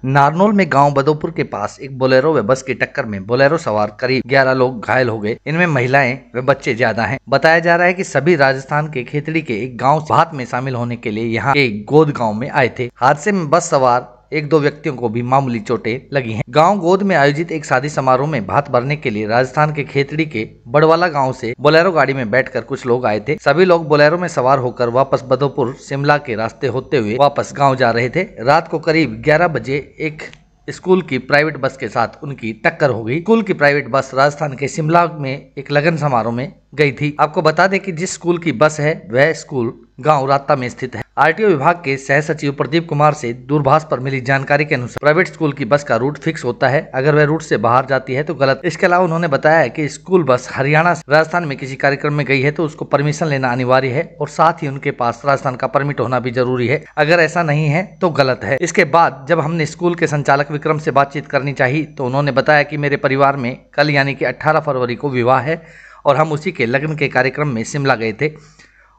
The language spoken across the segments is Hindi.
नारनौल में गांव बदोपुर के पास एक बोलेरो व बस की टक्कर में बोलेरो सवार करीब 11 लोग घायल हो गए। इनमें महिलाएं व बच्चे ज्यादा हैं। बताया जा रहा है कि सभी राजस्थान के खेतड़ी के एक गांव भात में शामिल होने के लिए यहाँ के गोद गांव में आए थे। हादसे में बस सवार एक दो व्यक्तियों को भी मामूली चोटें लगी हैं। गांव गोद में आयोजित एक शादी समारोह में भात भरने के लिए राजस्थान के खेतड़ी के बड़वाला गांव से बोलेरो गाड़ी में बैठकर कुछ लोग आए थे। सभी लोग बोलेरो में सवार होकर वापस बदोपुर शिमला के रास्ते होते हुए वापस गांव जा रहे थे। रात को करीब 11 बजे एक स्कूल की प्राइवेट बस के साथ उनकी टक्कर हो गई। स्कूल की प्राइवेट बस राजस्थान के शिमला में एक लगन समारोह में गई थी। आपको बता दें कि जिस स्कूल की बस है वह स्कूल गांव राता में स्थित है। आरटीओ विभाग के सह सचिव प्रदीप कुमार से दूरभाष पर मिली जानकारी के अनुसार प्राइवेट स्कूल की बस का रूट फिक्स होता है, अगर वह रूट से बाहर जाती है तो गलत। इसके अलावा उन्होंने बताया है कि स्कूल बस हरियाणा राजस्थान में किसी कार्यक्रम में गई है तो उसको परमिशन लेना अनिवार्य है और साथ ही उनके पास राजस्थान का परमिट होना भी जरूरी है। अगर ऐसा नहीं है तो गलत है। इसके बाद जब हमने स्कूल के संचालक विक्रम से बातचीत करनी चाहिए तो उन्होंने बताया कि मेरे परिवार में कल यानी कि 18 फरवरी को विवाह है और हम उसी के लगन के कार्यक्रम में शिमला गए थे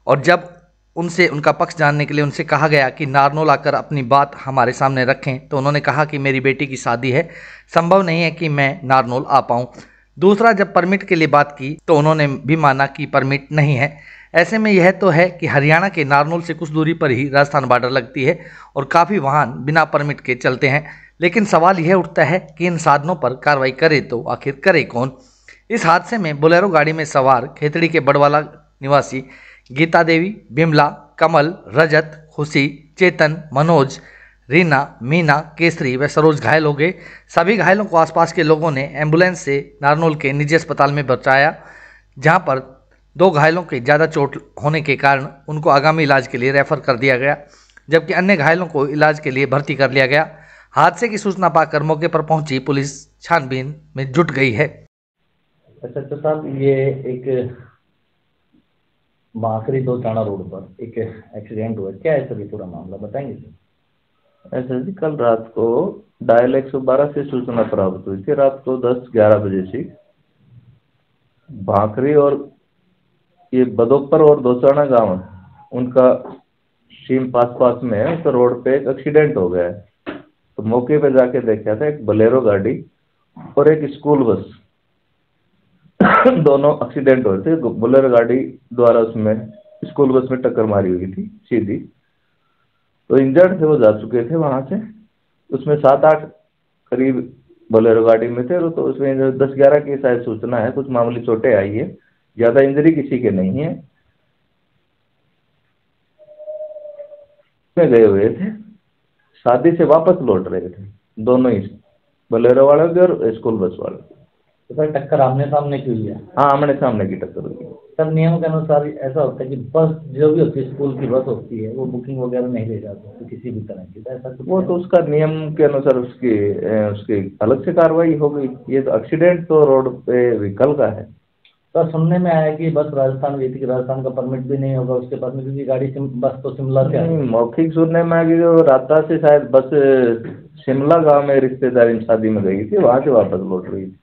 और जब उनसे उनका पक्ष जानने के लिए उनसे कहा गया कि नारनौल आकर अपनी बात हमारे सामने रखें तो उन्होंने कहा कि मेरी बेटी की शादी है, संभव नहीं है कि मैं नारनौल आ पाऊँ। दूसरा, जब परमिट के लिए बात की तो उन्होंने भी माना कि परमिट नहीं है। ऐसे में यह तो है कि हरियाणा के नारनौल से कुछ दूरी पर ही राजस्थान बॉर्डर लगती है और काफ़ी वाहन बिना परमिट के चलते हैं, लेकिन सवाल यह उठता है कि इन साधनों पर कार्रवाई करे तो आखिर करे कौन। इस हादसे में बोलेरो गाड़ी में सवार खेतड़ी के बड़वाला निवासी गीता देवी, बिमला, कमल, रजत, खुशी, चेतन, मनोज, रीना, मीना, केसरी व सरोज घायल हो गए। सभी घायलों को आसपास के लोगों ने एम्बुलेंस से नारनौल के निजी अस्पताल में पहुंचाया, जहां पर 2 घायलों के ज़्यादा चोट होने के कारण उनको आगामी इलाज के लिए रेफर कर दिया गया, जबकि अन्य घायलों को इलाज के लिए भर्ती कर लिया गया। हादसे की सूचना पाकर मौके पर पहुंची पुलिस छानबीन में जुट गई है। अच्छा साहब, ये एक बांसरी दो चाणा रोड पर एक एक्सीडेंट हुआ, क्या है सर ये पूरा मामला बताएंगे सर? ऐसा जी, कल रात को डायल 112 से सूचना प्राप्त हुई थी। रात को 10-11 बजे से भाखरी और ये बदोपर और दोचाना गांव उनका सीम पास में है, तो रोड पे एक एक्सीडेंट हो गया है। तो मौके पे जाके देखा था एक बोलेरो गाड़ी और एक स्कूल बस दोनों एक्सीडेंट हुए थे। बोलेरो गाड़ी द्वारा उसमें स्कूल बस में टक्कर मारी हुई थी सीधी, तो इंजर्ड थे, वो जा चुके थे वहां से। उसमें 7-8 करीब बोलेरो गाड़ी में थे, तो उसमें 10-11 की शायद सूचना है, कुछ मामूली चोटें आई है, ज्यादा इंजरी किसी के नहीं है। में गए हुए थे, शादी से वापस लौट रहे थे दोनों ही, बोलेरो वाले भी और स्कूल बस वाले। तो सर टक्कर आमने सामने की हुई है? हाँ, आमने सामने की टक्कर हुई है। सर नियम के अनुसार ऐसा होता है कि बस जो भी होती है, स्कूल की बस होती है, वो बुकिंग वगैरह नहीं ले जाती किसी भी तरह की, तो ऐसा कुछ वो तो उसका नियम के अनुसार उसकी उसकी अलग से कार्रवाई हो गई। ये तो एक्सीडेंट तो रोड पे व्हीकल का है। तो सुनने में आया कि बस राजस्थान गई थी कि राजस्थान का परमिट भी नहीं होगा उसके पास में, क्योंकि गाड़ी बस तो शिमला से आई। मौखिक सुनने में आया कि जो राता से शायद बस शिमला गांव में रिश्तेदारी शादी में गई थी, वहां से वापस लौट रही थी।